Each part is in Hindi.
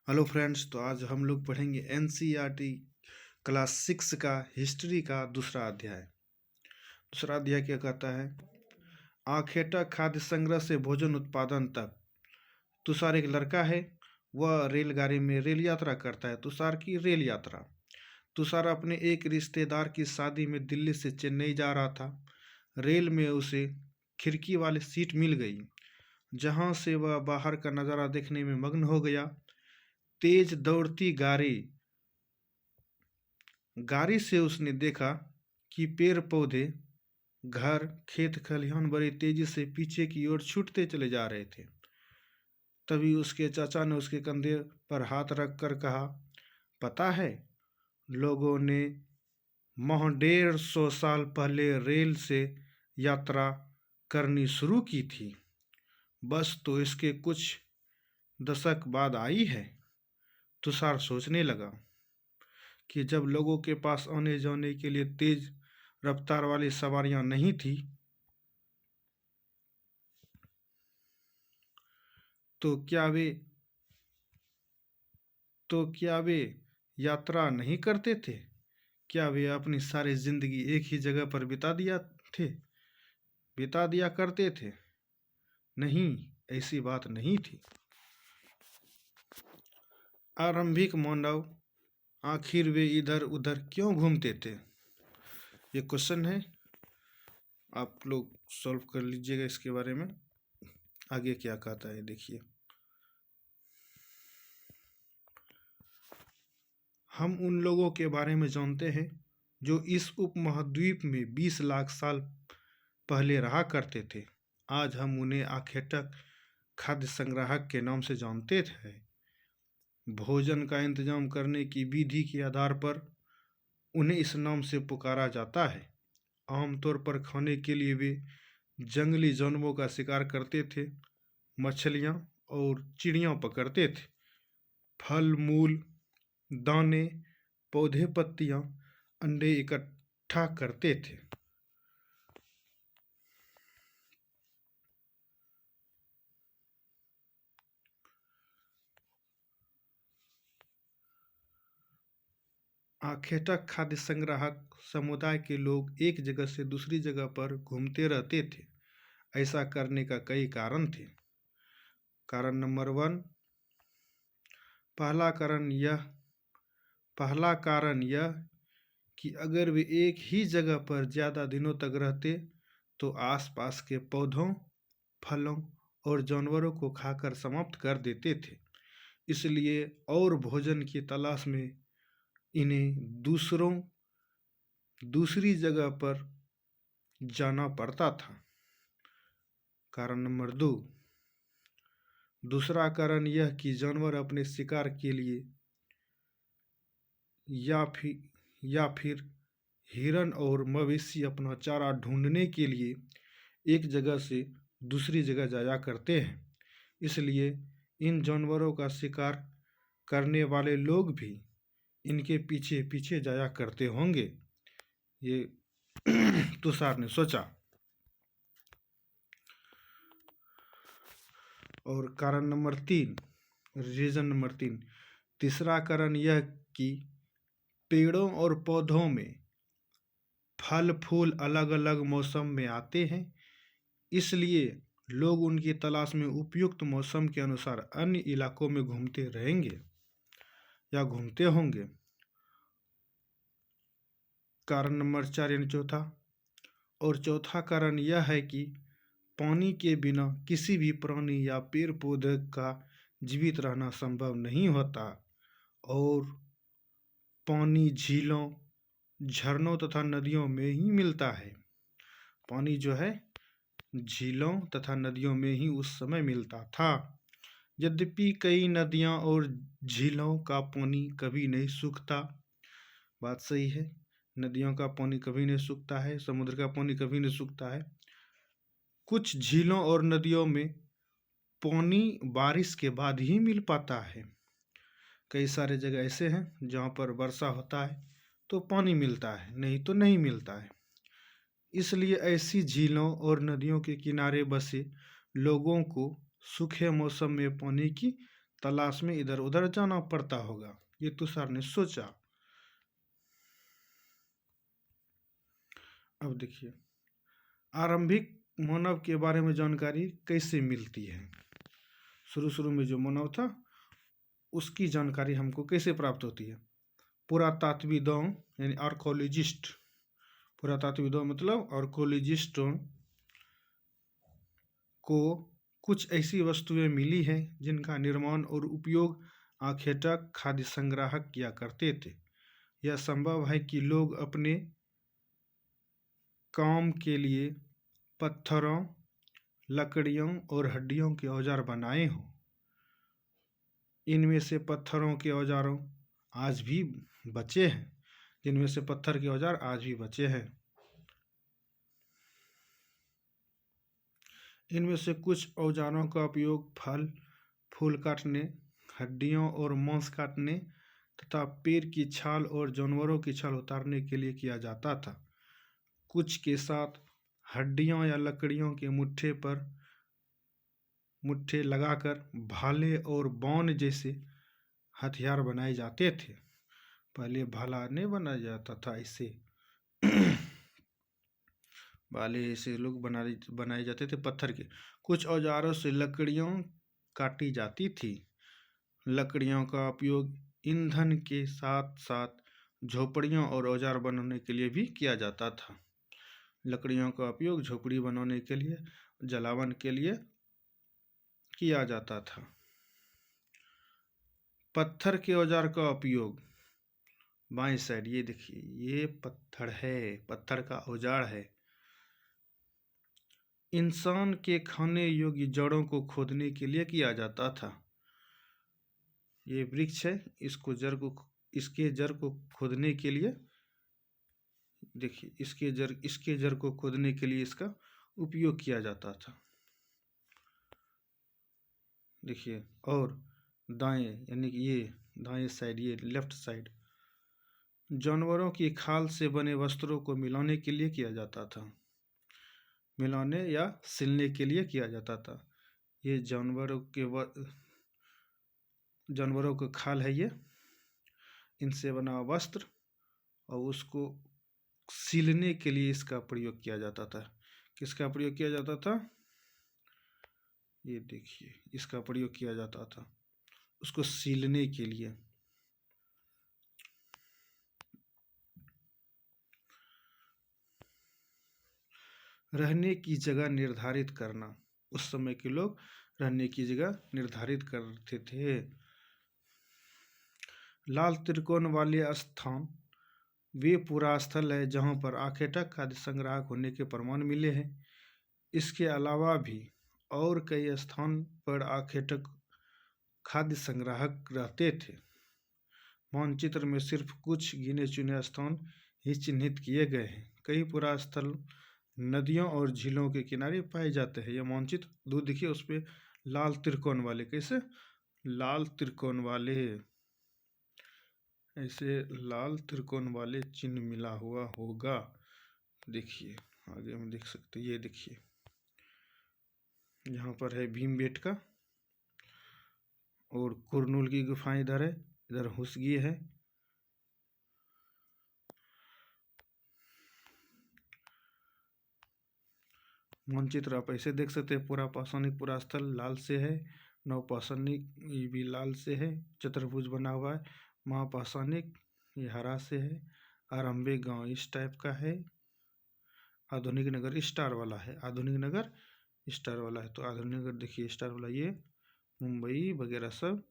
हेलो फ्रेंड्स, तो आज हम लोग पढ़ेंगे एनसीईआरटी क्लास 6 का हिस्ट्री का दूसरा अध्याय। दूसरा अध्याय क्या कहता है? आखेटा खाद्य संग्रह से भोजन उत्पादन तक। तुषार एक लड़का है। वह रेलगाड़ी में रेल यात्रा करता है। तुषार की रेल यात्रा। तुषार अपने एक रिश्तेदार की शादी में दिल्ली से चेन्नई जा रहा था। रेल में उसे खिड़की वाली सीट मिल गई, जहां से वह बाहर का नज़ारा देखने में मग्न हो गया। तेज दौड़ती गाड़ी गाड़ी से उसने देखा कि पेड़ पौधे, घर, खेत खलिहान बड़ी तेजी से पीछे की ओर छूटते चले जा रहे थे। तभी उसके चाचा ने उसके कंधे पर हाथ रख कर कहा, पता है, लोगों ने 150 साल पहले रेल से यात्रा करनी शुरू की थी। बस तो इसके कुछ दशक बाद आई है। तुषार सोचने लगा कि जब लोगों के पास आने जाने के लिए तेज रफ्तार वाली सवारियां नहीं थी, तो क्या वे यात्रा नहीं करते थे? क्या वे अपनी सारी जिंदगी एक ही जगह पर बिता दिया करते थे? नहीं, ऐसी बात नहीं थी। आरंभिक मानव आखिर वे इधर उधर क्यों घूमते थे? ये क्वेश्चन है, आप लोग सॉल्व कर लीजिएगा इसके बारे में। आगे क्या कहता है देखिए। हम उन लोगों के बारे में जानते हैं जो इस उपमहाद्वीप में 20 लाख साल पहले रहा करते थे। आज हम उन्हें आखेटक खाद्य संग्राहक के नाम से जानते थे। भोजन का इंतजाम करने की विधि के आधार पर उन्हें इस नाम से पुकारा जाता है। आमतौर पर खाने के लिए वे जंगली जानवरों का शिकार करते थे, मछलियाँ और चिड़ियाँ पकड़ते थे। फल मूल, दाने, पौधे, पत्तियाँ, अंडे इकट्ठा करते थे। आखेटक खाद्य संग्राहक समुदाय के लोग एक जगह से दूसरी जगह पर घूमते रहते थे। ऐसा करने का कई कारण थे। कारण नंबर 1, पहला कारण यह कि अगर वे एक ही जगह पर ज़्यादा दिनों तक रहते तो आसपास के पौधों, फलों और जानवरों को खाकर समाप्त कर देते थे। इसलिए और भोजन की तलाश में इन्हें दूसरी जगह पर जाना पड़ता था। कारण नंबर 2, दूसरा कारण यह कि जानवर अपने शिकार के लिए या फिर हिरन और मवेशी अपना चारा ढूंढने के लिए एक जगह से दूसरी जगह जाया करते हैं। इसलिए इन जानवरों का शिकार करने वाले लोग भी इनके पीछे पीछे जाया करते होंगे, ये तुषार ने सोचा। और कारण नंबर 3, रीजन नंबर 3, तीसरा कारण यह कि पेड़ों और पौधों में फल फूल अलग अलग मौसम में आते हैं, इसलिए लोग उनकी तलाश में उपयुक्त मौसम के अनुसार अन्य इलाकों में घूमते रहेंगे या घूमते होंगे। कारण नंबर 4 यानी चौथा कारण यह है कि पानी के बिना किसी भी प्राणी या पेड़ पौधे का जीवित रहना संभव नहीं होता, और पानी झीलों, झरनों तथा नदियों में ही मिलता है। पानी जो है झीलों तथा नदियों में ही उस समय मिलता था। यद्यपि कई नदियाँ और झीलों का पानी कभी नहीं सूखता। बात सही है, नदियों का पानी कभी नहीं सूखता है, समुद्र का पानी कभी नहीं सूखता है। कुछ झीलों और नदियों में पानी बारिश के बाद ही मिल पाता है। कई सारे जगह ऐसे हैं जहाँ पर वर्षा होता है तो पानी मिलता है, नहीं तो नहीं मिलता है। इसलिए ऐसी झीलों और नदियों के किनारे बसे लोगों को सूखे मौसम में पानी की तलाश में इधर उधर जाना पड़ता होगा, ये तुषार ने सोचा। अब देखिए आरंभिक मानव के बारे में जानकारी कैसे मिलती है। शुरू शुरू में जो मानव था उसकी जानकारी हमको कैसे प्राप्त होती है। पुरातात्विदों यानी आर्कोलॉजिस्ट, पुरातात्विदों मतलब आर्कोलॉजिस्टों को कुछ ऐसी वस्तुएं मिली हैं जिनका निर्माण और उपयोग आखेटक खाद्य संग्राहक किया करते थे। यह संभव है कि लोग अपने काम के लिए पत्थरों, लकड़ियों और हड्डियों के औजार बनाए हों। इनमें से पत्थरों के औजारों आज भी बचे हैं, जिनमें से पत्थर के औजार आज भी बचे हैं। इनमें से कुछ औजारों का उपयोग फल फूल काटने, हड्डियों और मांस काटने तथा पेड़ की छाल और जानवरों की छाल उतारने के लिए किया जाता था। कुछ के साथ हड्डियों या लकड़ियों के मुट्ठे लगाकर भाले और बौन जैसे हथियार बनाए जाते थे। पहले भाला नहीं बनाया जाता था, इससे भाले ऐसे लोग बनाए जाते थे पत्थर के। कुछ औजारों से लकड़ियों काटी जाती थी। लकड़ियों का उपयोग ईंधन के साथ साथ झोपड़ियों और औजार बनाने के लिए भी किया जाता था। लकड़ियों का उपयोग झोपड़ी बनाने के लिए, जलावन के लिए किया जाता था। पत्थर के औजार का उपयोग बाएं साइड, ये देखिए ये पत्थर है, पत्थर का औजार है। इंसान के खाने योग्य जड़ों को खोदने के लिए किया जाता था। ये वृक्ष है, इसके जड़ को खोदने के लिए, देखिए इसके जड़ को खोदने के लिए इसका उपयोग किया जाता था। देखिए और दाएं यानी कि ये दाएं साइड, ये लेफ्ट साइड, जानवरों की खाल से बने वस्त्रों को मिलाने के लिए किया जाता था, मिलाने या सिलने के लिए किया जाता था। ये जानवरों का खाल है, ये इनसे बना वस्त्र, और उसको सिलने के लिए इसका प्रयोग किया जाता था। किसका प्रयोग किया जाता था? ये देखिए इसका प्रयोग किया जाता था उसको सिलने के लिए। रहने की जगह निर्धारित करना, उस समय के लोग रहने की जगह निर्धारित करते थे। लाल त्रिकोण वाले स्थान वे पूरा स्थल है जहां पर आखेटक खाद्य संग्राहक होने के प्रमाण मिले हैं। इसके अलावा भी और कई स्थान पर आखेटक खाद्य संग्राहक रहते थे। मानचित्र में सिर्फ कुछ गिने चुने स्थान ही चिन्हित किए गए हैं। कई पुरा स्थल नदियों और झीलों के किनारे पाए जाते हैं। यह मानचित्र दूर देखिए, उस पर लाल त्रिकोण वाले, कैसे लाल त्रिकोण वाले, ऐसे लाल त्रिकोण वाले चिन्ह मिला हुआ होगा। देखिए आगे हम देख सकते हैं, ये देखिए यहाँ पर है भीमबेटका और कुरनूल की गुफाएं इधर है, इधर हुसगी है। मानचित्र आप ऐसे देख सकते हैं, पूरा पाषाणिक पूरा स्थल लाल से है, नवपाषाणिक ये भी लाल से है, चतुर्भुज बना हुआ है। महापाषाणिक ये हरा से है। आरंभिक गांव इस टाइप का है। आधुनिक नगर स्टार वाला है, आधुनिक नगर स्टार वाला है। तो आधुनिक नगर देखिए स्टार वाला, ये मुंबई वगैरह सब,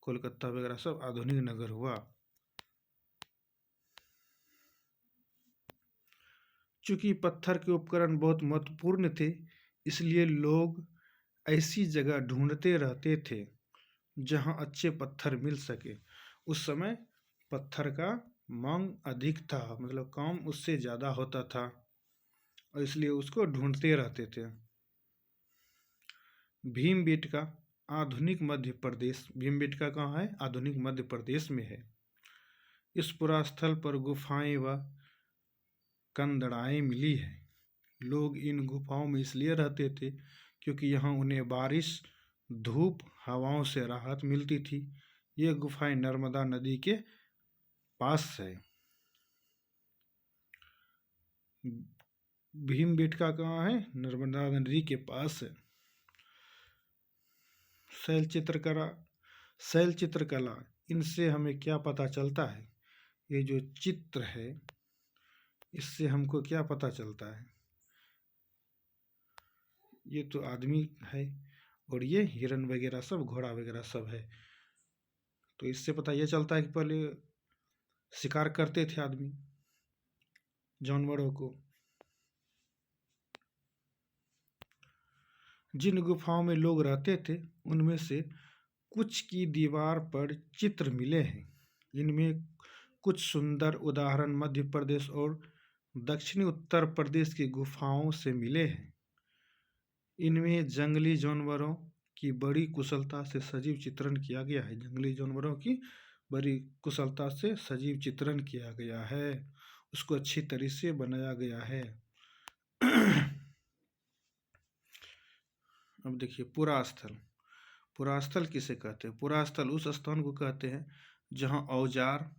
कोलकाता वगैरह सब आधुनिक नगर हुआ। चूंकि पत्थर के उपकरण बहुत महत्वपूर्ण थे, इसलिए लोग ऐसी जगह ढूंढते रहते थे जहां अच्छे पत्थर मिल सके। उस समय पत्थर का मांग अधिक था, मतलब काम उससे ज़्यादा होता था और इसलिए उसको ढूंढते रहते थे। भीमबेटका आधुनिक मध्य प्रदेश, भीमबेटका कहाँ है? आधुनिक मध्य प्रदेश में है। इस पुरा स्थल पर गुफाएं व कंदड़ाएं मिली है। लोग इन गुफाओं में इसलिए रहते थे क्योंकि यहाँ उन्हें बारिश धूप हवाओं से राहत मिलती थी। ये गुफाएं नर्मदा नदी के पास है। भीमबेटका कहाँ है? नर्मदा नदी के पास है। शैल चित्रकला, शैल चित्रकला, इनसे हमें क्या पता चलता है? ये जो चित्र है इससे हमको क्या पता चलता है? ये तो आदमी है और ये हिरन वगैरह सब, घोड़ा वगैरह सब है। तो इससे पता ये चलता है कि पहले शिकार करते थे आदमी जानवरों को। जिन गुफाओं में लोग रहते थे उनमें से कुछ की दीवार पर चित्र मिले हैं। इनमें कुछ सुंदर उदाहरण मध्य प्रदेश और दक्षिणी उत्तर प्रदेश की गुफाओं से मिले हैं। इनमें जंगली जानवरों की बड़ी कुशलता से सजीव चित्रण किया गया है। जंगली जानवरों की बड़ी कुशलता से सजीव चित्रण किया गया है, उसको अच्छी तरह से बनाया गया है। अब देखिए पुरास्थल। पुरास्थल किसे कहते हैं? पुरास्थल उस स्थान को कहते हैं जहां औजार,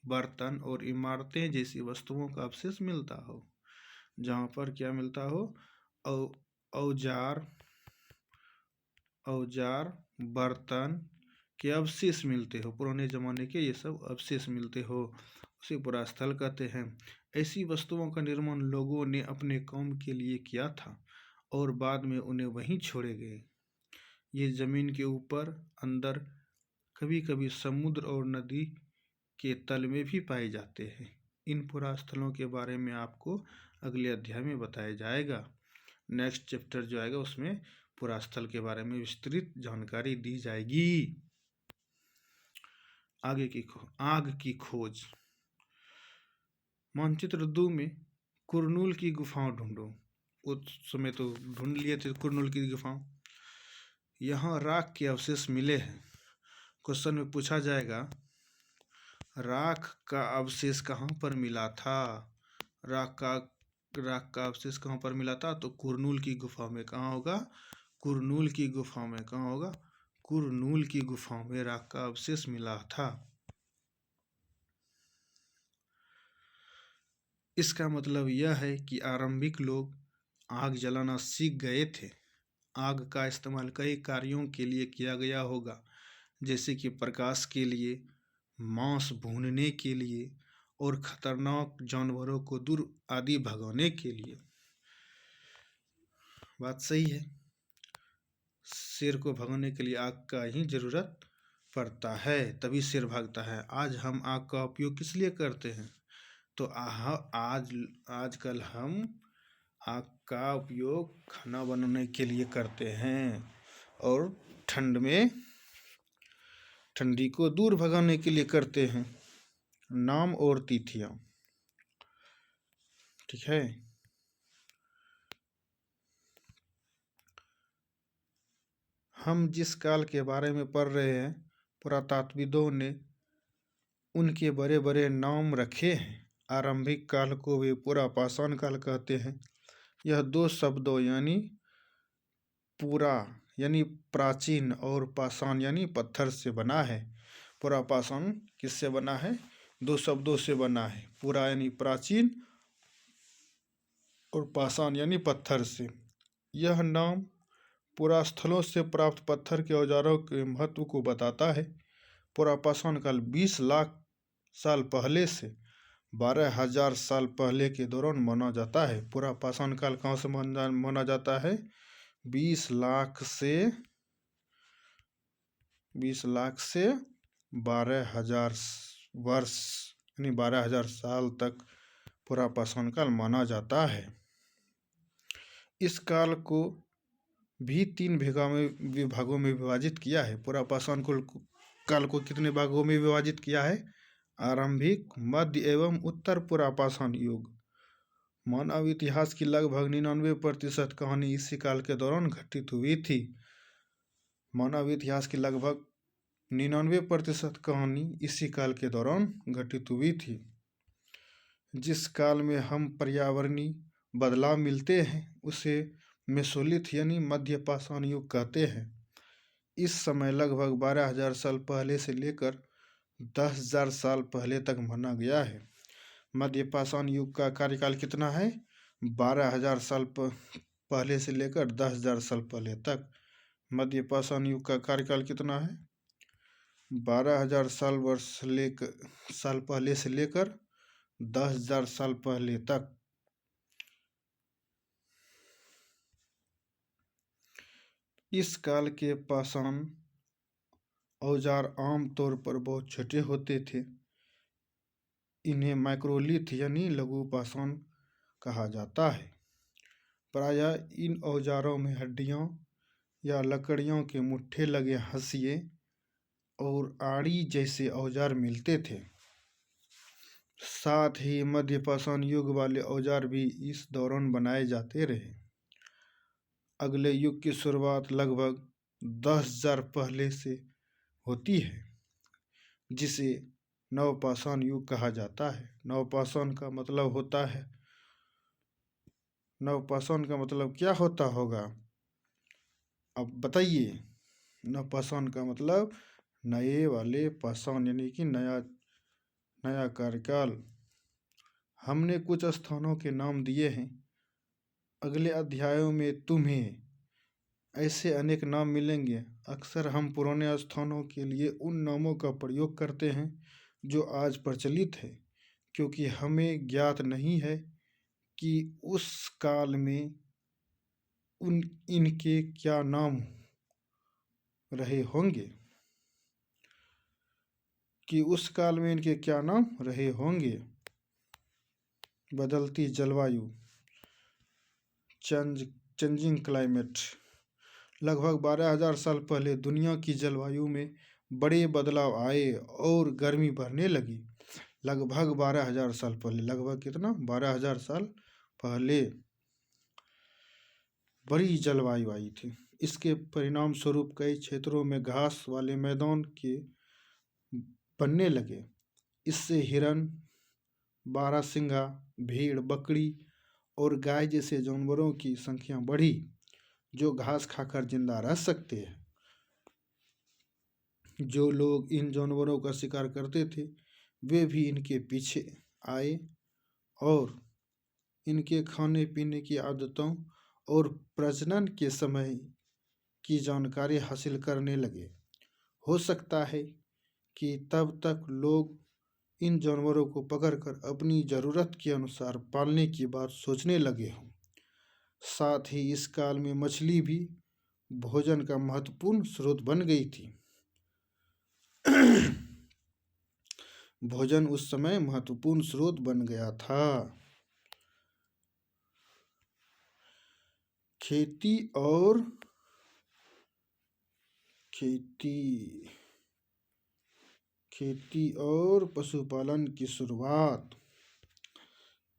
बर्तन और इमारतें जैसी वस्तुओं का अवशेष मिलता हो। जहां पर क्या मिलता हो? औजार, बर्तन के अवशेष मिलते हो, पुराने जमाने के ये सब अवशेष मिलते हो, उसे पुरास्थल कहते हैं। ऐसी वस्तुओं का निर्माण लोगों ने अपने काम के लिए किया था और बाद में उन्हें वहीं छोड़े गए। ये जमीन के ऊपर, अंदर, कभी कभी समुद्र और नदी के तल में भी पाए जाते हैं। इन पुरास्थलों के बारे में आपको अगले अध्याय में बताया जाएगा। नेक्स्ट चैप्टर जो आएगा उसमें पुरास्थल के बारे में विस्तृत जानकारी दी जाएगी। आग की खोज। मानचित्र 2 में कुरनूल की गुफाओं ढूंढो। उस समय तो ढूंढ लिए थे कुरनूल की गुफाओं। यहाँ राख के अवशेष मिले हैं। क्वेश्चन में पूछा जाएगा राख का अवशेष कहाँ पर मिला था? राख का अवशेष कहाँ पर मिला था? तो कुरनूल की गुफा में। कहाँ होगा? कुरनूल की गुफा में। कहाँ होगा? कुरनूल की गुफा में राख का अवशेष मिला था। इसका मतलब यह है कि आरंभिक लोग आग जलाना सीख गए थे। आग का इस्तेमाल कई कार्यों के लिए किया गया होगा, जैसे कि प्रकाश के लिए, मांस भूनने के लिए और खतरनाक जानवरों को दूर आदि भगाने के लिए। बात सही है। शेर को भगाने के लिए आग का ही जरूरत पड़ता है, तभी शेर भागता है। आज हम आग का उपयोग किस लिए करते हैं? तो आजकल हम आग का उपयोग खाना बनाने के लिए करते हैं और ठंडी को दूर भगाने के लिए करते हैं। नाम और तिथियां, ठीक है। हम जिस काल के बारे में पढ़ रहे हैं, पुरातत्वविदों ने उनके बड़े बड़े नाम रखे हैं। आरंभिक काल को वे पुरापाषाण काल कहते हैं। यह 2 शब्दों यानी पुरा यानी प्राचीन और पाषाण यानी पत्थर से बना है। पुरापाषाण किससे बना है? 2 शब्दों से बना है। पुरा यानी प्राचीन और पाषाण यानी पत्थर से। यह नाम पुरास्थलों से प्राप्त पत्थर के औजारों के महत्व को बताता है। पुरापाषाण काल 20 लाख साल पहले से 12,000 साल पहले के दौरान माना जाता है। पुरापाषाण काल कहाँ से माना जाता है? 20 लाख से 12,000 वर्ष यानी 12,000 साल तक पुरापाषाण काल माना जाता है। इस काल को भी 3 विभागों में विभाजित किया है। पुरापाषाण काल को कितने भागों में विभाजित किया है? आरंभिक, मध्य एवं उत्तर पुरापाषाण युग। मानव इतिहास की लगभग 99% कहानी इसी काल के दौरान घटित हुई थी। मानव इतिहास की लगभग 99% कहानी इसी काल के दौरान घटित हुई थी। जिस काल में हम पर्यावरणीय बदलाव मिलते हैं उसे मेसोलिथ यानी मध्य पाषाण युग कहते हैं। इस समय लगभग 12,000 साल पहले से लेकर 10,000 साल पहले तक माना गया है। मध्य पाषाण युग का कार्यकाल कितना है? 12,000 साल पहले से लेकर 10,000 साल पहले तक। मध्य पाषाण युग का कार्यकाल कितना है? 12,000 साल पहले से लेकर 10,000 साल पहले तक। इस काल के पाषाण औजार आम तौर पर बहुत छोटे होते थे। इन्हें माइक्रोलिथ यानी लघु पाषाण कहा जाता है। प्रायः इन औजारों में हड्डियों या लकड़ियों के मुट्ठे लगे हंसिए और आड़ी जैसे औजार मिलते थे। साथ ही मध्य पाषाण युग वाले औजार भी इस दौरान बनाए जाते रहे। अगले युग की शुरुआत लगभग 10,000 पहले से होती है, जिसे नवपाषाण युग कहा जाता है। नवपाषाण का मतलब क्या होता होगा? अब बताइए। नवपाषाण का मतलब नए वाले पाषाण यानी कि नया कार्यकाल। हमने कुछ स्थानों के नाम दिए हैं। अगले अध्यायों में तुम्हें ऐसे अनेक नाम मिलेंगे। अक्सर हम पुराने स्थानों के लिए उन नामों का प्रयोग करते हैं जो आज प्रचलित है, क्योंकि हमें ज्ञात नहीं है कि उस काल में इनके क्या नाम रहे होंगे। बदलती जलवायु, चेंजिंग क्लाइमेट। लगभग 12,000 साल पहले दुनिया की जलवायु में बड़े बदलाव आए और गर्मी बढ़ने लगी। लगभग 12,000 साल पहले, लगभग कितना? 12,000 साल पहले बड़ी जलवायु आई थी। इसके परिणाम स्वरूप कई क्षेत्रों में घास वाले मैदान के बनने लगे। इससे हिरन, बारहसिंगा, भेड़, बकरी और गाय जैसे जानवरों की संख्या बढ़ी, जो घास खाकर जिंदा रह सकते हैं। जो लोग इन जानवरों का शिकार करते थे, वे भी इनके पीछे आए और इनके खाने पीने की आदतों और प्रजनन के समय की जानकारी हासिल करने लगे। हो सकता है कि तब तक लोग इन जानवरों को पकड़कर अपनी ज़रूरत के अनुसार पालने की बात सोचने लगे हों। साथ ही इस काल में मछली भी भोजन का महत्वपूर्ण स्रोत बन गई थी। भोजन उस समय महत्वपूर्ण स्रोत बन गया था। खेती और पशुपालन की शुरुआत।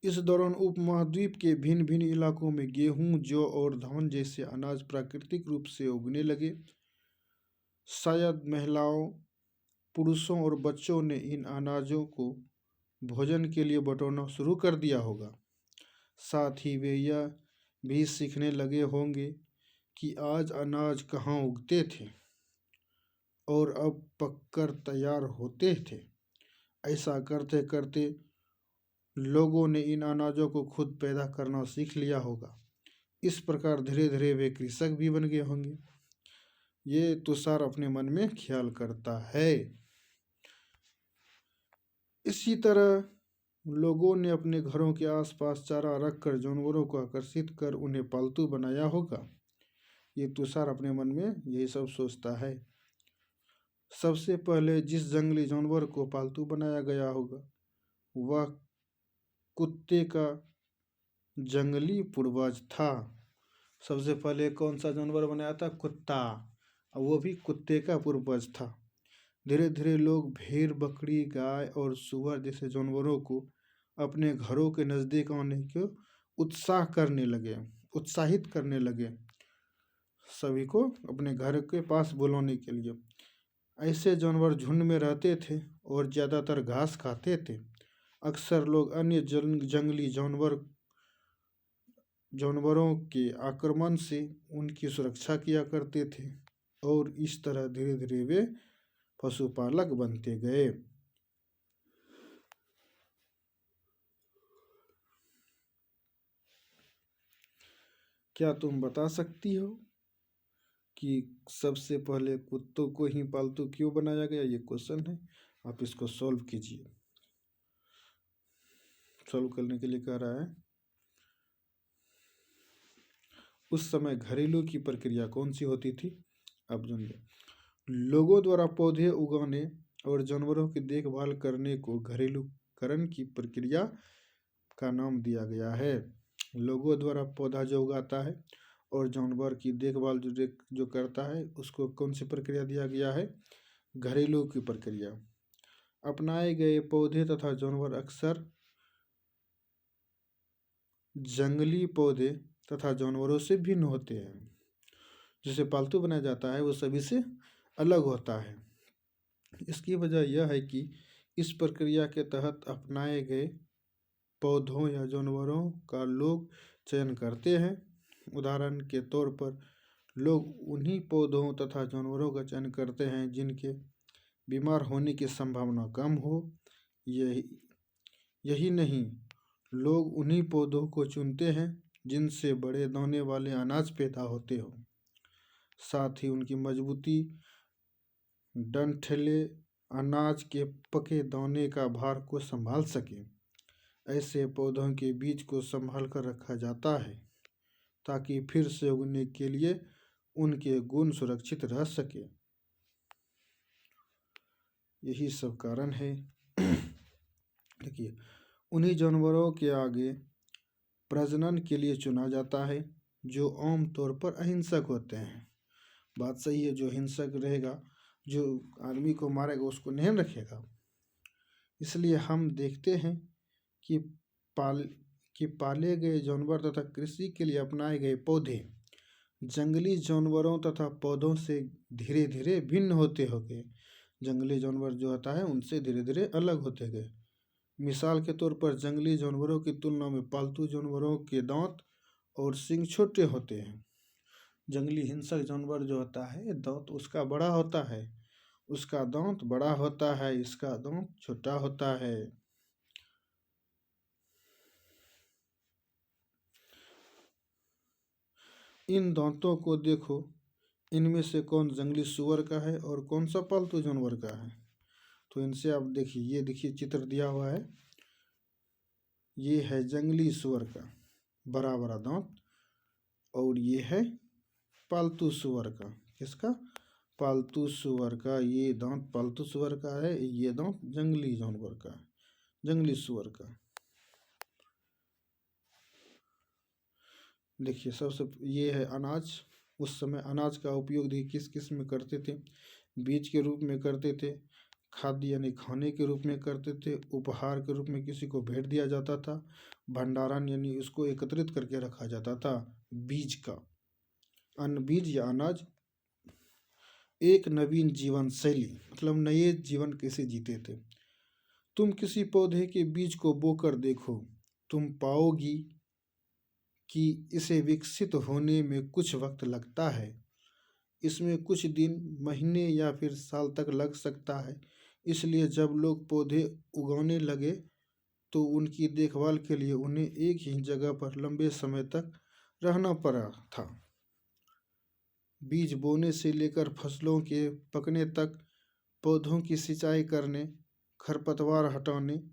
इस दौरान उपमहाद्वीप के भिन्न भिन्न इलाकों में गेहूं, जौ और धान जैसे अनाज प्राकृतिक रूप से उगने लगे। शायद महिलाओं, पुरुषों और बच्चों ने इन अनाजों को भोजन के लिए बटोरना शुरू कर दिया होगा। साथ ही वे यह भी सीखने लगे होंगे कि आज अनाज कहाँ उगते थे और अब पककर तैयार होते थे। ऐसा करते करते लोगों ने इन अनाजों को खुद पैदा करना सीख लिया होगा। इस प्रकार धीरे धीरे वे कृषक भी बन गए होंगे। ये तुषार अपने मन में ख्याल करता है। इसी तरह लोगों ने अपने घरों के आसपास चारा रखकर जानवरों को आकर्षित कर उन्हें पालतू बनाया होगा। ये तुषार अपने मन में यही सब सोचता है। सबसे पहले जिस जंगली जानवर को पालतू बनाया गया होगा, वह कुत्ते का जंगली पूर्वज था। सबसे पहले कौन सा जानवर बनाया था? कुत्ता। और वो भी कुत्ते का पूर्वज था। धीरे धीरे लोग भेड़, बकरी, गाय और सुअर जैसे जानवरों को अपने घरों के नज़दीक आने को उत्साहित करने लगे, सभी को अपने घर के पास बुलाने के लिए। ऐसे जानवर झुंड में रहते थे और ज़्यादातर घास खाते थे। अक्सर लोग अन्य जंगली जानवरों के आक्रमण से उनकी सुरक्षा किया करते थे। और इस तरह धीरे धीरे वे पशुपालक बनते गए। क्या तुम बता सकती हो कि सबसे पहले कुत्तों को ही पालतू क्यों बनाया गया? ये क्वेश्चन है, आप इसको सॉल्व कीजिए। सॉल्व करने के लिए कह रहा है, उस समय घरेलू की प्रक्रिया कौन सी होती थी? आप जानिए। लोगों द्वारा पौधे उगाने और जानवरों की देखभाल करने को घरेलूकरण की प्रक्रिया का नाम दिया गया है। लोगों द्वारा पौधा जो उगाता है और जानवर की देखभाल जो करता है, उसको कौन सी प्रक्रिया दिया गया है? घरेलू की प्रक्रिया। अपनाए गए पौधे तथा जानवर अक्सर जंगली पौधे तथा जानवरों से भिन्न होते हैं। जिसे पालतू बनाया जाता है वो सभी से अलग होता है। इसकी वजह यह है कि इस प्रक्रिया के तहत अपनाए गए पौधों या जानवरों का लोग चयन करते हैं। उदाहरण के तौर पर लोग उन्हीं पौधों तथा जानवरों का चयन करते हैं जिनके बीमार होने की संभावना कम हो। यही नहीं, लोग उन्हीं पौधों को चुनते हैं जिनसे बड़े दाने वाले अनाज पैदा होते हो। साथ ही उनकी मजबूती डंठले अनाज के पके दाने का भार को संभाल सके। ऐसे पौधों के बीज को संभाल कर रखा जाता है ताकि फिर से उगने के लिए उनके गुण सुरक्षित रह सके। यही सब कारण है। देखिए, उन्हीं जानवरों के आगे प्रजनन के लिए चुना जाता है जो आम तौर पर अहिंसक होते हैं। बात सही है, जो हिंसक रहेगा, जो आदमी को मारेगा, उसको नहीं रखेगा। इसलिए हम देखते हैं कि पाले गए जानवर तथा कृषि के लिए अपनाए गए पौधे जंगली जानवरों तथा पौधों से धीरे धीरे भिन्न होते हो गए। जंगली जानवर जो होता है उनसे धीरे धीरे अलग होते गए। मिसाल के तौर पर जंगली जानवरों की तुलना में पालतू जानवरों के दांत और सींग छोटे होते हैं। जंगली हिंसक जानवर जो होता है, दांत उसका बड़ा होता है, उसका दांत बड़ा होता है, इसका दांत छोटा होता है। इन दांतों को देखो, इनमें से कौन जंगली सुअर का है और कौन सा पालतू जानवर का है? तो इनसे आप देखिए, ये देखिए चित्र दिया हुआ है, ये है जंगली सुअर का बड़ा बड़ा दांत, और ये है पालतू सुअर का। किसका? पालतू सुअर का। ये दांत पालतू सुअर का है, ये दांत जंगली जानवर का है, जंगली सुअर का। देखिए, सबसे ये है अनाज। उस समय अनाज का उपयोग देखिए किस किस में करते थे? बीज के रूप में करते थे, खाद्य यानी खाने के रूप में करते थे, उपहार के रूप में किसी को भेंट दिया जाता था, भंडारण यानी उसको एकत्रित करके रखा जाता था। बीज का अन्न, बीज या अनाज एक नवीन जीवन शैली, मतलब नए जीवन कैसे जीते थे। तुम किसी पौधे के बीज को बोकर देखो, तुम पाओगी कि इसे विकसित होने में कुछ वक्त लगता है। इसमें कुछ दिन, महीने या फिर साल तक लग सकता है। इसलिए जब लोग पौधे उगाने लगे तो उनकी देखभाल के लिए उन्हें एक ही जगह पर लंबे समय तक रहना पड़ा था। बीज बोने से लेकर फसलों के पकने तक, पौधों की सिंचाई करने, खरपतवार हटाने,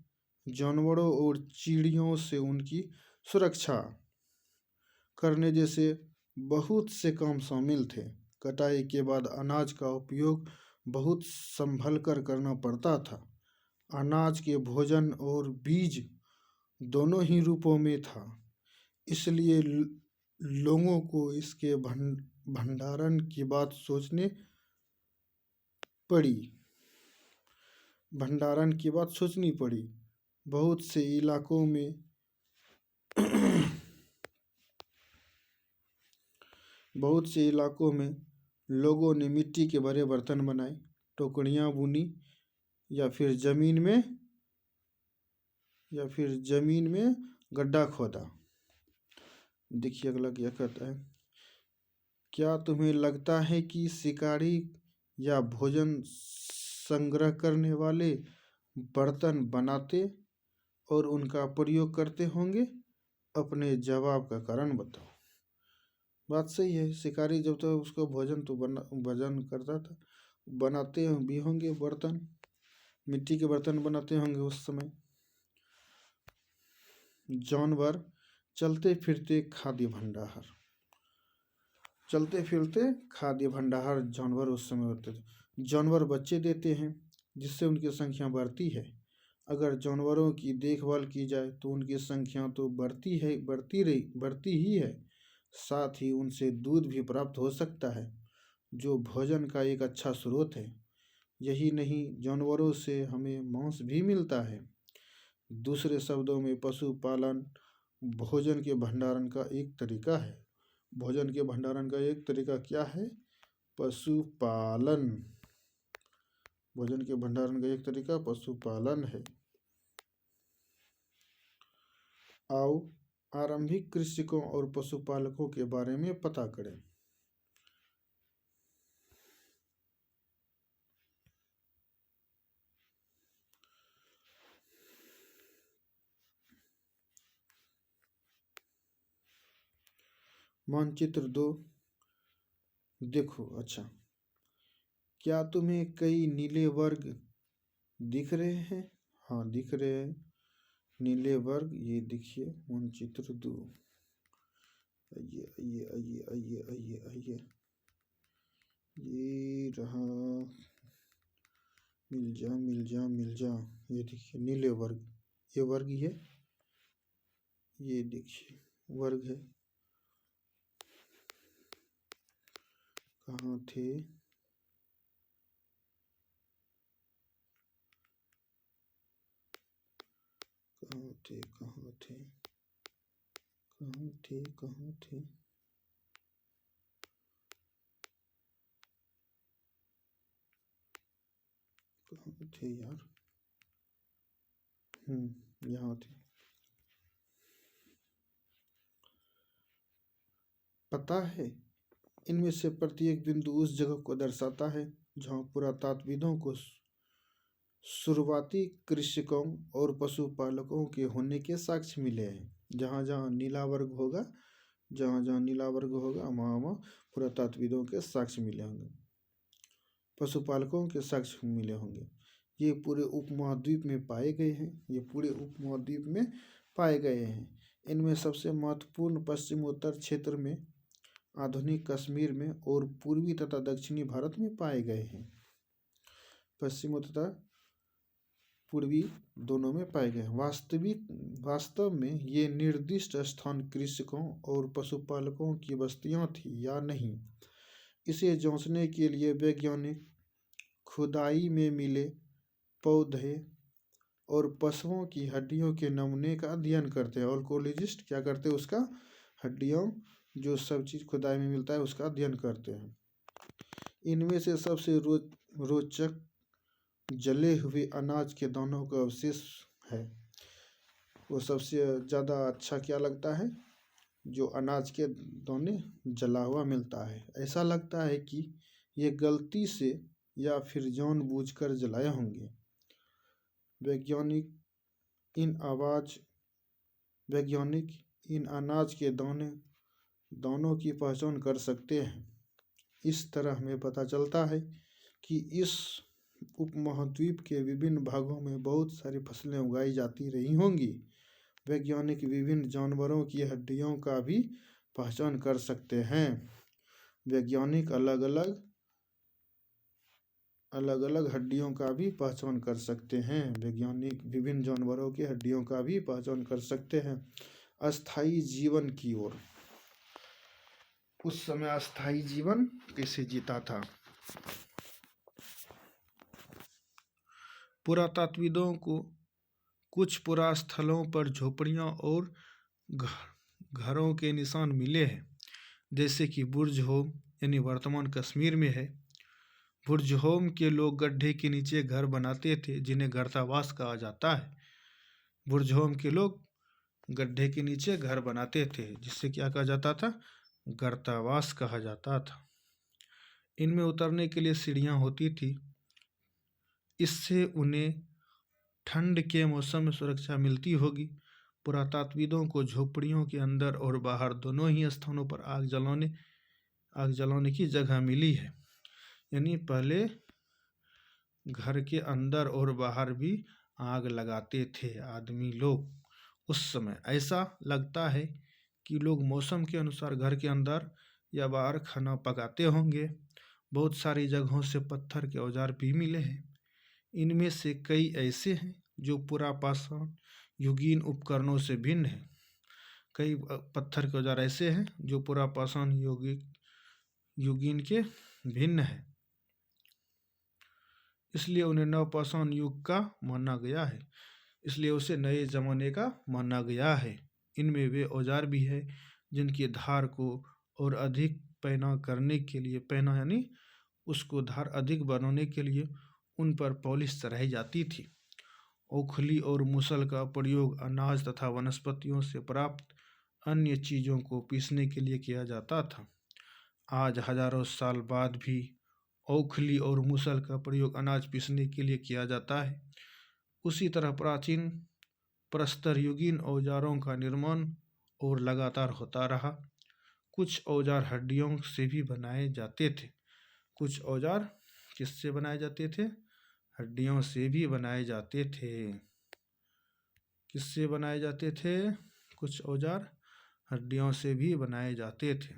जानवरों और चिड़ियों से उनकी सुरक्षा करने जैसे बहुत से काम शामिल थे। कटाई के बाद अनाज का उपयोग बहुत संभल कर करना पड़ता था। अनाज के भोजन और बीज दोनों ही रूपों में था, इसलिए लोगों को इसके भंडारण की बात सोचनी पड़ी। भंडारण की बात सोचनी पड़ी। बहुत से इलाकों में बहुत से इलाकों में लोगों ने मिट्टी के बड़े बर्तन बनाए, टोकरियाँ बुनी या फिर जमीन में गड्ढा खोदा। देखिए अगला क्या कहता है। क्या तुम्हें लगता है कि शिकारी या भोजन संग्रह करने वाले बर्तन बनाते और उनका प्रयोग करते होंगे? अपने जवाब का कारण बताओ। बात सही है, शिकारी जब तो उसको भोजन करता था, बनाते भी होंगे बर्तन, मिट्टी के बर्तन बनाते होंगे उस समय। जानवर चलते फिरते खाद्य भंडार, चलते फिरते खाद्य भंडार जानवर उस समय होते थे। जानवर बच्चे देते हैं जिससे उनकी संख्या बढ़ती है। अगर जानवरों की देखभाल की जाए तो उनकी संख्या तो बढ़ती ही है। साथ ही उनसे दूध भी प्राप्त हो सकता है जो भोजन का एक अच्छा स्रोत है। यही नहीं, जानवरों से हमें मांस भी मिलता है। दूसरे शब्दों में पशुपालन भोजन के भंडारण का एक तरीका है। भोजन के भंडारण का एक तरीका क्या है? पशुपालन। भोजन के भंडारण का एक तरीका पशुपालन है। आओ आरंभिक कृषकों और पशुपालकों के बारे में पता करें। मानचित्र 2 देखो। अच्छा, क्या तुम्हें कई नीले वर्ग दिख रहे हैं? हाँ, दिख रहे हैं नीले वर्ग। ये देखिए मानचित्र 2। आइए आइए आइए आइए आइए आइए, ये रहा। मिल जा मिल जा मिल जा। ये देखिए नीले वर्ग, ये वर्ग ही है। ये देखिए वर्ग है। कहाँ थे? कहाँ थे कहाँ थे कहाँ थे कहाँ थे? कहाँ थे यार? यहाँ थे। पता है, इनमें से प्रत्येक बिंदु उस जगह को दर्शाता है जहाँ पुरातात्विदों को शुरुआती कृषकों और पशुपालकों के होने के साक्ष्य मिले हैं। जहाँ जहाँ नीला वर्ग होगा, वहाँ वहाँ पुरातात्विदों के साक्ष्य मिले होंगे, पशुपालकों के साक्ष्य मिले होंगे। ये पूरे उपमहाद्वीप में पाए गए हैं। इनमें सबसे महत्वपूर्ण पश्चिमोत्तर क्षेत्र में, आधुनिक कश्मीर में और पूर्वी तथा दक्षिणी भारत में पाए गए हैं। पश्चिम तथा पूर्वी दोनों में पाए गए हैं। वास्तव में ये निर्दिष्ट स्थान कृषकों और पशुपालकों की बस्तियां थी या नहीं, इसे जांचने के लिए वैज्ञानिक खुदाई में मिले पौधे और पशुओं की हड्डियों के नमूने का अध्ययन करते हैं। आर्कोलॉजिस्ट क्या करते हैं? उसका हड्डियों, जो सब चीज़ खुदाई में मिलता है उसका अध्ययन करते हैं। इनमें से सबसे रोचक जले हुए अनाज के दानों का अवशेष है। वो सबसे ज़्यादा अच्छा क्या लगता है? जो अनाज के दाने जला हुआ मिलता है। ऐसा लगता है कि ये गलती से या फिर जानबूझकर जलाए होंगे। वैज्ञानिक इन अनाज के दानों की पहचान कर सकते हैं। इस तरह हमें पता चलता है कि इस उपमहाद्वीप के विभिन्न भागों में बहुत सारी फसलें उगाई जाती रही होंगी। वैज्ञानिक विभिन्न जानवरों की हड्डियों का भी पहचान कर सकते हैं। वैज्ञानिक अलग अलग हड्डियों का भी पहचान कर सकते हैं। वैज्ञानिक विभिन्न जानवरों की हड्डियों का भी पहचान कर सकते हैं। अस्थायी जीवन की ओर। उस समय अस्थायी जीवन कैसे जीता था? पुरातात्विदों को कुछ पुरास्थलों पर झोपड़ियां और घरों के निशान मिले हैं, जैसे कि बुर्जहोम, यानी वर्तमान कश्मीर में है। बुर्जहोम के लोग गड्ढे के नीचे घर बनाते थे, जिन्हें गर्तावास कहा जाता है। बुर्जहोम के लोग गड्ढे के नीचे घर बनाते थे, जिससे क्या कहा जाता था? गर्तावास कहा जाता था। इनमें उतरने के लिए सीढ़ियाँ होती थी। इससे उन्हें ठंड के मौसम में सुरक्षा मिलती होगी। पुरातात्विदों को झोपड़ियों के अंदर और बाहर दोनों ही स्थानों पर आग जलाने की जगह मिली है। यानी पहले घर के अंदर और बाहर भी आग लगाते थे आदमी लोग। उस समय ऐसा लगता है कि लोग मौसम के अनुसार घर के अंदर या बाहर खाना पकाते होंगे। बहुत सारी जगहों से पत्थर के औजार भी मिले हैं। इनमें से कई ऐसे हैं जो पुरापाषाण युगीन उपकरणों से भिन्न हैं। कई पत्थर के औजार ऐसे हैं जो पुरापाषाण युगीन के भिन्न हैं, इसलिए उन्हें नवपाषाण युग का माना गया है। इसलिए उसे नए जमाने का माना गया है। इनमें वे औजार भी है जिनकी धार को और अधिक पैना करने के लिए, पैना यानी उसको धार अधिक बनाने के लिए उन पर पॉलिश चढ़ाई जाती थी। ओखली और मूसल का प्रयोग अनाज तथा वनस्पतियों से प्राप्त अन्य चीज़ों को पीसने के लिए किया जाता था। आज हजारों साल बाद भी ओखली और मूसल का प्रयोग अनाज पीसने के लिए किया जाता है। उसी तरह प्राचीन प्रस्तरयुगीन औजारों का निर्माण और लगातार होता रहा। कुछ औजार हड्डियों से भी बनाए जाते थे। कुछ औजार किससे बनाए जाते थे? हड्डियों से भी बनाए जाते थे। किससे बनाए जाते थे? कुछ औजार हड्डियों से भी बनाए जाते थे।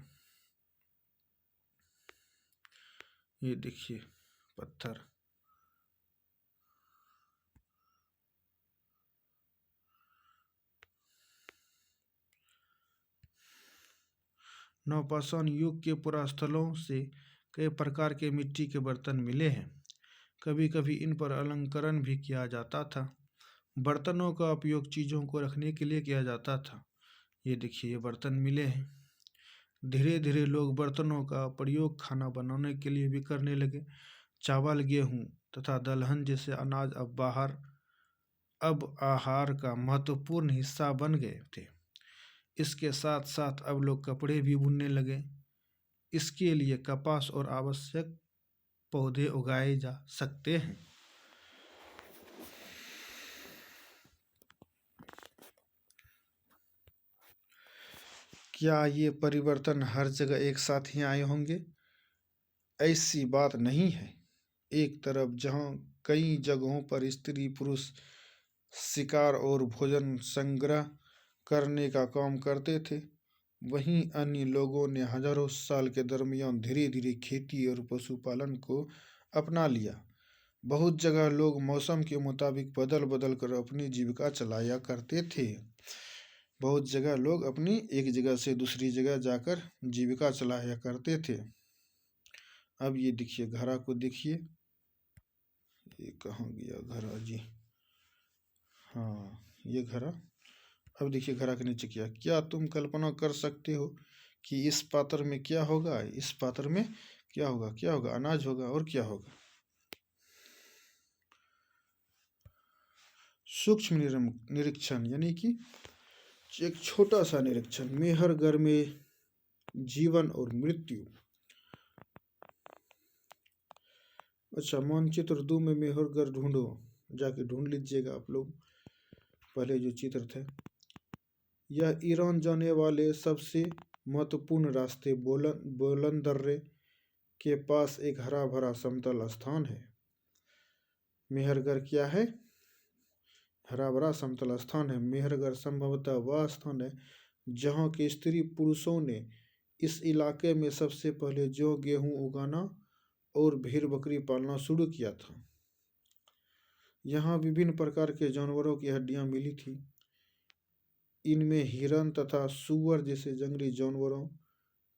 ये देखिए पत्थर। नवपाषाण युग के पुरास्थलों से कई प्रकार के मिट्टी के बर्तन मिले हैं। कभी कभी इन पर अलंकरण भी किया जाता था। बर्तनों का उपयोग चीज़ों को रखने के लिए किया जाता था। ये देखिए, ये बर्तन मिले हैं। धीरे धीरे लोग बर्तनों का प्रयोग खाना बनाने के लिए भी करने लगे। चावल, गेहूँ तथा दलहन जैसे अनाज अब आहार का महत्वपूर्ण हिस्सा बन गए थे। इसके साथ साथ अब लोग कपड़े भी बुनने लगे। इसके लिए कपास और आवश्यक पौधे उगाए जा सकते हैं। क्या ये परिवर्तन हर जगह एक साथ ही आए होंगे? ऐसी बात नहीं है। एक तरफ जहाँ कई जगहों पर स्त्री पुरुष शिकार और भोजन संग्रह करने का काम करते थे, वहीं अन्य लोगों ने हजारों साल के दरमियान धीरे धीरे खेती और पशुपालन को अपना लिया। बहुत जगह लोग मौसम के मुताबिक बदल बदल कर अपनी जीविका चलाया करते थे। बहुत जगह लोग अपनी एक जगह से दूसरी जगह जाकर जीविका चलाया करते थे। अब ये देखिए, घड़ा को देखिए, ये कहाँ गया घड़ा जी? हाँ, ये घड़ा। अब देखिए घड़ा के नीचे क्या तुम कल्पना कर सकते हो कि इस पात्र में क्या होगा? इस पात्र में क्या होगा? अनाज होगा। और क्या होगा? सूक्ष्म निरीक्षण, यानी कि एक छोटा सा निरीक्षण। मेहरगढ़ में जीवन और मृत्यु। अच्छा, मानचित्र 2 में मेहरगढ़ ढूंढो, जाके ढूंढ लीजिएगा आप लोग। पहले जो चित्र थे, यह ईरान जाने वाले सबसे महत्वपूर्ण रास्ते बोलन दर्रे के पास एक हरा भरा समतल स्थान है। मेहरगढ़ क्या है? हरा भरा समतल स्थान है। मेहरगढ़ संभवतः वह स्थान है जहाँ के स्त्री पुरुषों ने इस इलाके में सबसे पहले जौ गेहूं उगाना और भेड़ बकरी पालना शुरू किया था। यहाँ विभिन्न प्रकार के जानवरों की हड्डियां मिली थी। इनमें हिरन तथा सूअर जैसे जंगली जानवरों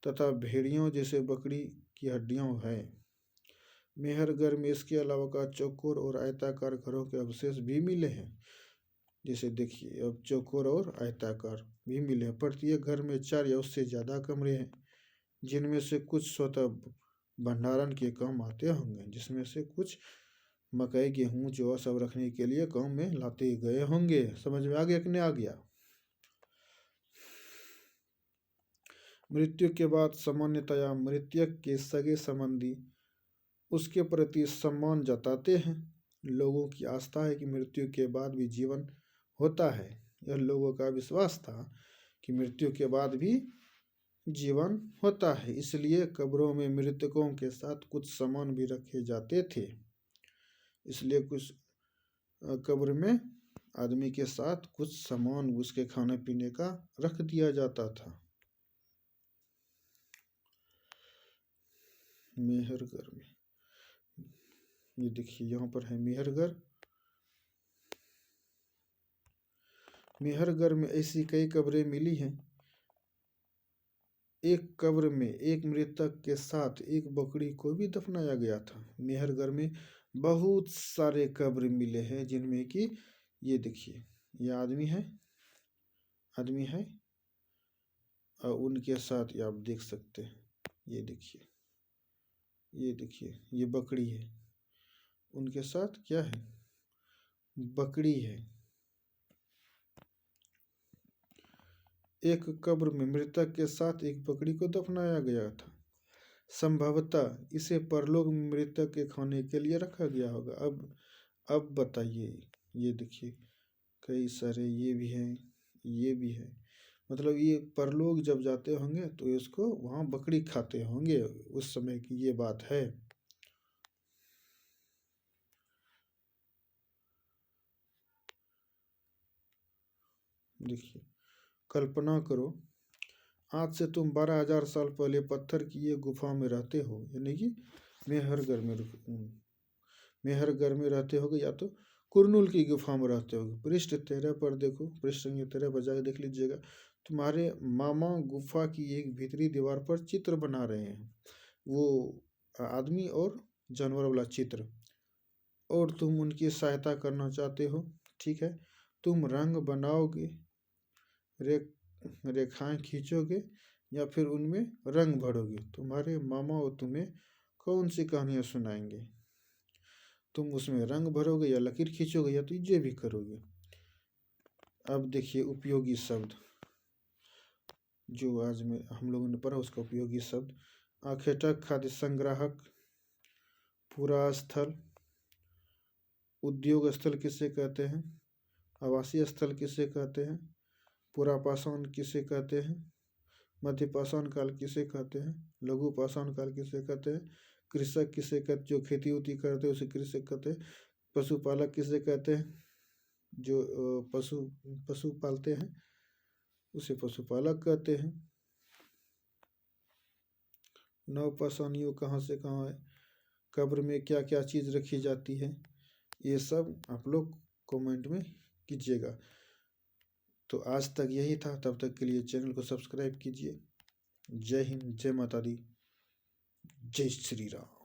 तथा भेड़ियों जैसे बकरी की हड्डियां हैं। मेहरगढ़ में इसके अलावा का चौकोर और आयताकार घरों के अवशेष भी मिले हैं। जैसे देखिए, अब चौकोर और आयताकार भी मिले हैं। प्रत्येक घर में 4 या उससे ज़्यादा कमरे हैं, जिनमें से कुछ स्वतः भंडारण के काम आते होंगे, जिसमें से कुछ मकई, गेहूँ, जौ सब रखने के लिए काम में लाते गए होंगे। समझ में आ गया कि नहीं आ गया? मृत्यु के बाद सामान्यतया मृतक के सगे संबंधी उसके प्रति सम्मान जताते हैं। लोगों की आस्था है कि मृत्यु के बाद भी जीवन होता है। यह लोगों का विश्वास था कि मृत्यु के बाद भी जीवन होता है, इसलिए कब्रों में मृतकों के साथ कुछ सामान भी रखे जाते थे। इसलिए कुछ कब्र में आदमी के साथ कुछ सामान उसके खाने पीने का रख दिया जाता था। मेहरगढ़ में ये देखिए, यहाँ पर है मेहरगढ़। मेहरगढ़ में ऐसी कई कब्रें मिली हैं। एक कब्र में एक मृतक के साथ एक बकरी को भी दफनाया गया था। मेहरगढ़ में बहुत सारे कब्र मिले हैं, जिनमें कि ये देखिए, ये आदमी है और उनके साथ ये आप देख सकते हैं। ये देखिए, ये बकरी है, उनके साथ क्या है, बकरी है। एक कब्र में मृतक के साथ एक बकरी को दफनाया गया था। संभवतः इसे परलोक में मृतक के खाने के लिए रखा गया होगा। अब बताइए, ये देखिए कई सारे ये भी है। मतलब ये परलोक जब जाते होंगे तो इसको वहाँ बकरी खाते होंगे, उस समय की ये बात है। देखिए, कल्पना करो, आज से तुम 12,000 साल पहले पत्थर की ये गुफा में रहते हो, यानी कि मेहरगढ़ में रहते होगे, या तो कुरनूल की गुफा में रहते होगे। पृष्ठ 13 पर देखो, पृष्ठ संख्या 13 पर जाकर देख लीजिएगा। तुम्हारे मामा गुफा की एक भीतरी दीवार पर चित्र बना रहे हैं, वो आदमी और जानवर वाला चित्र, और तुम उनकी सहायता करना चाहते हो। ठीक है, तुम रंग बनाओगे, रेखाएं खींचोगे या फिर उनमें रंग भरोगे। तुम्हारे मामा और तुम्हें कौन सी कहानियां सुनाएंगे? तुम उसमें रंग भरोगे या लकीर खींचोगे या तो ये भी करोगे। अब देखिए उपयोगी शब्द जो आज में हम लोगों ने पढ़ा, उसका उपयोगी शब्द। आखेटक, खाद्य संग्राहक, पूरा स्थल, उद्योग स्थल किसे कहते हैं, आवासीय स्थल किसे कहते हैं, पुरापाषाण किसे कहते हैं, मध्य पाषाण काल किसे कहते हैं, लघु पाषाण काल किसे कहते हैं, कृषक किसे कहते, जो खेती उती करते हैं उसे कृषक कहते हैं, पशुपालक किसे कहते हैं, जो पशु पालते हैं उसे पशुपालक कहते हैं। नवपाषाण युग कहाँ से कहाँ है, कब्र में क्या क्या चीज़ रखी जाती है, ये सब आप लोग कमेंट में कीजिएगा। तो आज तक यही था, तब तक के लिए चैनल को सब्सक्राइब कीजिए। जय हिंद, जय माता दी, जय श्री राम।